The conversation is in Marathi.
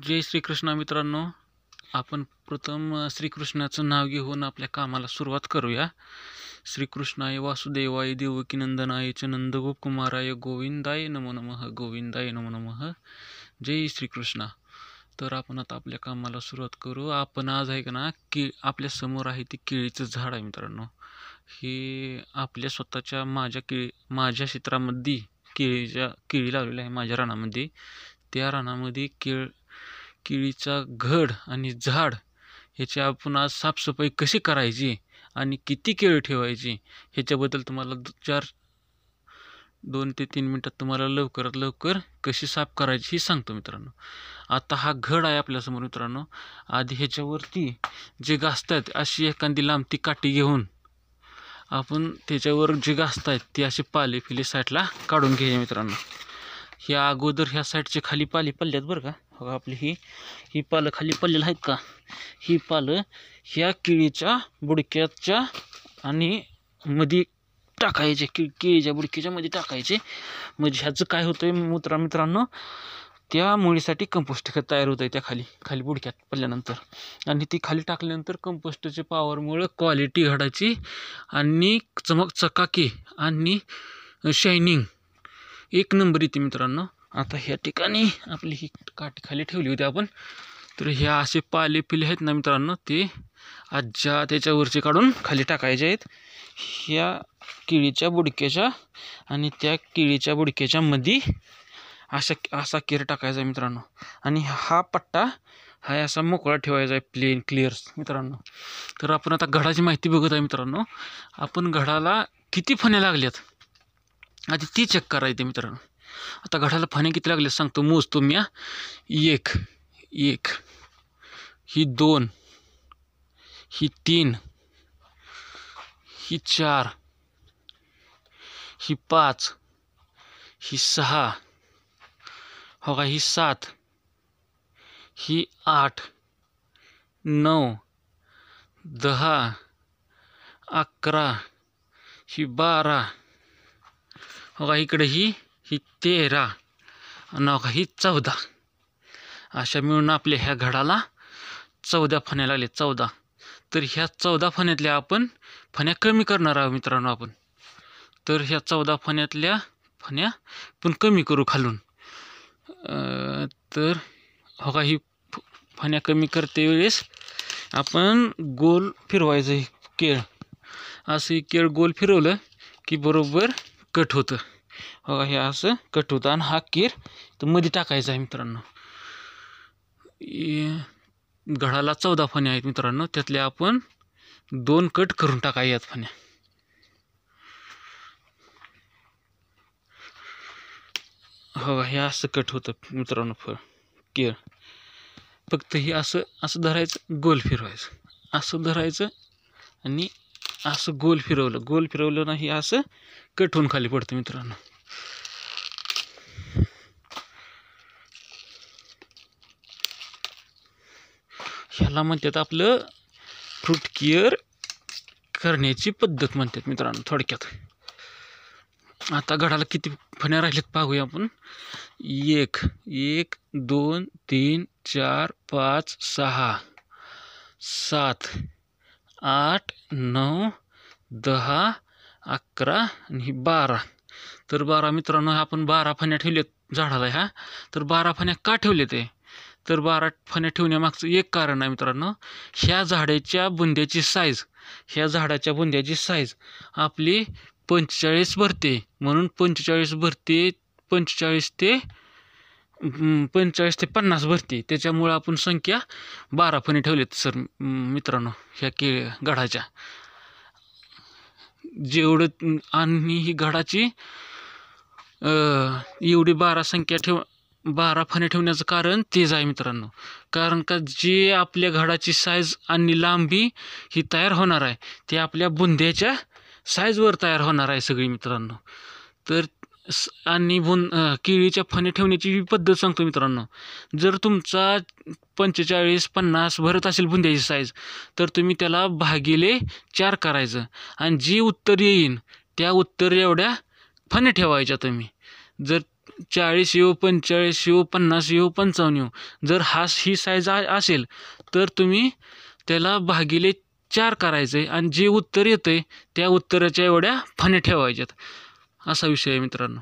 जय श्रीकृष्ण मित्रांनो, आपण प्रथम श्रीकृष्णाचं नाव घेऊन आपल्या कामाला सुरुवात करूया. श्रीकृष्णाय वासुदेवाय देवकीनंदनाय च नंदगोपकुमाराय गोविंदाय नमो नमः, गोविंदाय नमो नमः. जय श्रीकृष्ण. तर आपण आता आपल्या कामाला सुरुवात करू. आपण आज आहे का ना की आपल्या समोर आहे ती केळीचं झाड आहे मित्रांनो. हे आपल्या स्वतःच्या माझ्या क्षेत्रामध्ये केळी लावलेली आहे माझ्या रानामध्ये. त्या रानामध्ये केळीचा घड आणि झाड ह्याची आपण आज साफसफाई कशी करायची आणि किती केळी ठेवायची ह्याच्याबद्दल तुम्हाला 2 ते 3 मिनटात तुम्हाला लवकरात लवकर कशी साफ करायची ही सांगतो मित्रांनो. आता हा घड आहे आपल्यासमोर मित्रांनो. आधी ह्याच्यावरती जे घासतात अशी एखादी लांबती काठी घेऊन आपण त्याच्यावर जे घासतात ते असे पाले फिले साईडला काढून घ्यायचे मित्रांनो. ह्या अगोदर ह्या साईडचे खाली पाले पडल्यात बरं का. हो, आपली ही पालं खाली पडलेलं आहेत का. ही पालं ह्या केळीच्या बुडक्याच्या आणि मध्ये टाकायचे, केळीच्या बुडक्याच्या मध्ये टाकायचे. म्हणजे ह्याचं काय होतंय मित्रांनो, त्या मुळीसाठी कंपोस्ट खत तयार होत आहे त्या खाली बुडक्यात पडल्यानंतर. आणि ती खाली टाकल्यानंतर कंपोस्टच्या पॉवरमुळे क्वालिटी घडाची आणि चकाकी आणि शायनिंग एक नंबर येते मित्रांनो. आता ह्या ठिकाणी आपली ही काठी खाली ठेवली होती आपण. तर ह्या असे पाले पिले आहेत ना मित्रांनो, ते आज्या त्याच्यावरचे काढून खाली टाकायचे आहेत. ह्या केळीच्या बुडक्याच्या आणि त्या केळीच्या बुडक्याच्या मध्ये असा केर टाकायचा आहे मित्रांनो. आणि हा पट्टा हा असा मोकळा ठेवायचा आहे, प्लेन क्लिअर मित्रांनो. तर आपण आता घडाची माहिती बघत आहे मित्रांनो. आपण घडाला किती फण्या लागल्यात आधी ती चेक करायची मित्रांनो. आता घडाला फण्या किती लागल्या सांगतो, मोजतो मी. 1 ही 2 ही 3 ही 4 ही 5 ही 6 हो का, ही 7 ही 8 9 10 11 ही 12 हो का, इकडे ही 13 आणि ही 14. अशा मिळून आपल्या ह्या घडाला 14 फण्या लागले, 14. तर ह्या 14 फण्यातल्या आपण फण्या कमी करणार आहोत मित्रांनो आपण. तर ह्या 14 फण्यातल्या फण्या पण कमी करू खालून. तर हो का, ही फण्या कमी करते वेळेस आपण गोल फिरवायचं केळ. असं केळ गोल फिरवलं की बरोबर कट होतं. हो, हे असं कट होतं आणि हा केर तर मध्ये टाकायचा आहे मित्रांनो. घडाला 14 फण्या आहेत मित्रांनो, त्यातल्या आपण 2 कट करून टाकायच्यात फण्या. हो, हे असं कट होतं मित्रांनो केळ. फक्त हे असं धरायचं, गोल फिरवायचं, असं धरायचं आणि असं गोल फिरवलं नाही असं कट होऊन खाली पडतं मित्रांनो. ह्याला म्हणतात आपलं फ्रूट केअर करण्याची पद्धत म्हणतात मित्रांनो थोडक्यात. आता घडाला किती फण्या राहिल्यात पाहूया आपण. 1 2 3 4 5 6 7 8 9 10 11 आणि 12. तर 12 मित्रांनो, आपण 12 फण्या ठेवल्यात झाडाला ह्या. तर 12 फण्या का ठेवले ते, तर 12 फण्या ठेवण्यामागचं एक कारण आहे मित्रांनो. ह्या झाडाच्या बुंद्याची साईज आपली 45 भरते. म्हणून 45 भरते, 45 ते 50 भरते. त्याच्यामुळं आपण संख्या 12 फणे ठेवलेत सर मित्रांनो ह्या घडाच्या. जेवढं आणि ही घडाची एवढी 12 फणे ठेवण्याचं कारण तेच आहे मित्रांनो. कारण का जे आपल्या घडाची साईज आणि लांबी ही तयार होणार आहे ते आपल्या बुंद्याच्या साईजवर तयार होणार आहे सगळी मित्रांनो. तर आणि केळीच्या फण्या ठेवण्याची पद्धत सांगतो मित्रांनो. जर तुमचा 45-50 भरत असेल बुंद्याची साईज, तर तुम्ही त्याला भागिले 4 करायचं आणि जी उत्तर येईन त्या उत्तर एवढ्या फण्या ठेवायच्या तुम्ही. जर 40 येऊ, 45 येऊ, 50 येऊ, 55 येऊ. जर ही साईज असेल तर तुम्ही त्याला भागिले 4 करायचं आहे आणि जे उत्तर येतं आहे त्या उत्तराच्या एवढ्या फण्या ठेवायच्यात. असा विषय आहे मित्रांनो.